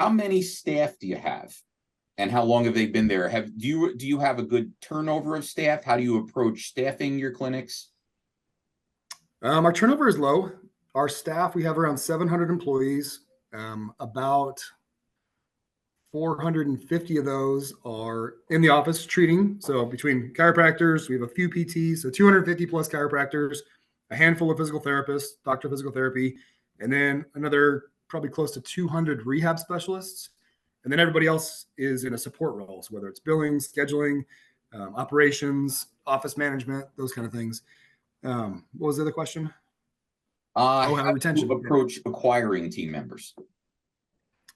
How many staff do you have? And how long have they been there? Do you have a good turnover of staff? How do you approach staffing your clinics? Our turnover is low. Our staff, we have around 700 employees. About 450 of those are in the office treating. So between chiropractors, we have a few PTs, so 250 plus chiropractors, a handful of physical therapists, doctor of physical therapy, and then another probably close to 200 rehab specialists. And then everybody else is in a support role, so whether it's billing, scheduling, operations, office management, those kind of things. What was the other question? How How do retention. you approach acquiring team members?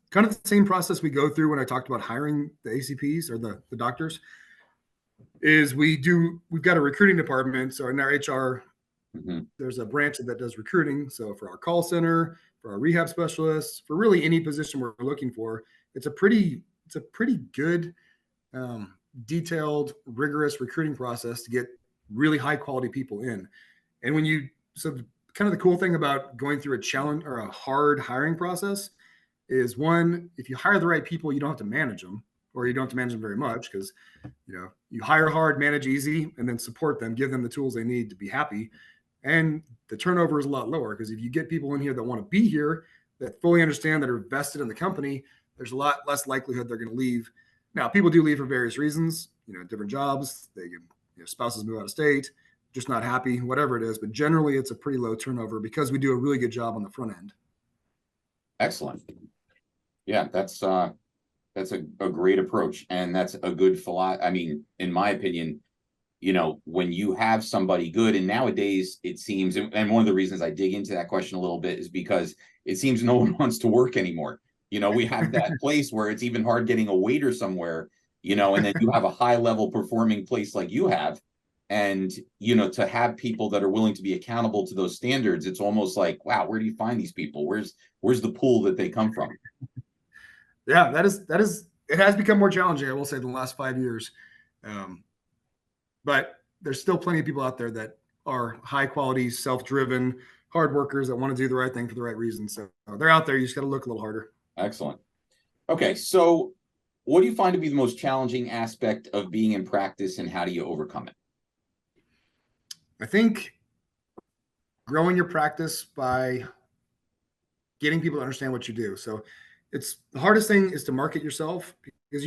Kind of the same process we go through when I talked about hiring the ACPs or the doctors. Is we've got a recruiting department. So in our HR, there's a branch that does recruiting. So for our call center, for our rehab specialists, for really any position we're looking for, it's a pretty good, detailed, rigorous recruiting process to get really high quality people in. And so kind of the cool thing about going through a challenge or a hard hiring process is, one, if you hire the right people, you don't have to manage them, or you don't have to manage them very much, because you hire hard, manage easy, and then support them, give them the tools they need to be happy. And the turnover is a lot lower, because if you get people in here that want to be here, that fully understand, that are vested in the company, there's a lot less likelihood they're going to leave. Now, people do leave for various reasons, different jobs. They get, spouses move out of state, just not happy, whatever it is. But generally, it's a pretty low turnover because we do a really good job on the front end. Excellent. Yeah, that's a great approach, and that's a good philosophy. I mean, in my opinion, when you have somebody good, and nowadays it seems, and one of the reasons I dig into that question a little bit is because it seems no one wants to work anymore. We have that place where it's even hard getting a waiter somewhere, and then you have a high level performing place like you have. And, to have people that are willing to be accountable to those standards, it's almost like, wow, where do you find these people? Where's the pool that they come from? Yeah, that is, it has become more challenging, I will say, in the last 5 years. But there's still plenty of people out there that are high quality, self-driven, hard workers that want to do the right thing for the right reasons. So they're out there. You just got to look a little harder. Excellent. Okay. So what do you find to be the most challenging aspect of being in practice, and how do you overcome it? I think growing your practice by getting people to understand what you do. So it's the hardest thing is to market yourself, because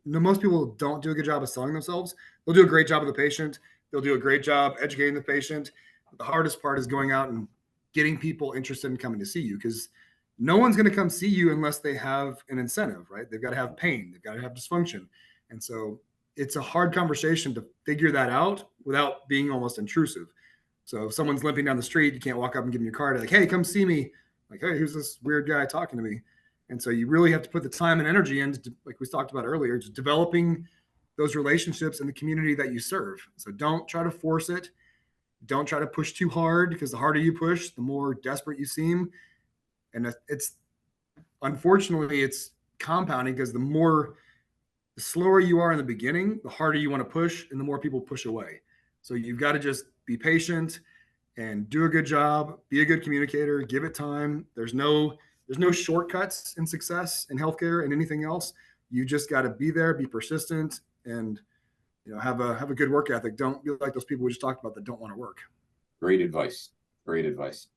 most people don't do a good job of selling themselves. They'll do a great job of the patient. They'll do a great job educating the patient. The hardest part is going out and getting people interested in coming to see you, because no one's going to come see you unless they have an incentive, right? They've got to have pain. They've got to have dysfunction. And so it's a hard conversation to figure that out without being almost intrusive. So if someone's limping down the street, you can't walk up and give them your card like, hey, come see me. Like, hey, who's this weird guy talking to me? And so you really have to put the time and energy into, like we talked about earlier, just developing those relationships in the community that you serve. So don't try to force it. Don't try to push too hard, because the harder you push, the more desperate you seem. And unfortunately, it's compounding, because the slower you are in the beginning, the harder you want to push, and the more people push away. So you've got to just be patient and do a good job, be a good communicator, give it time. There's no shortcuts in success in healthcare and anything else. You just got to be there, be persistent, and have a good work ethic. Don't be like those people we just talked about that don't want to work. Great advice. Great advice.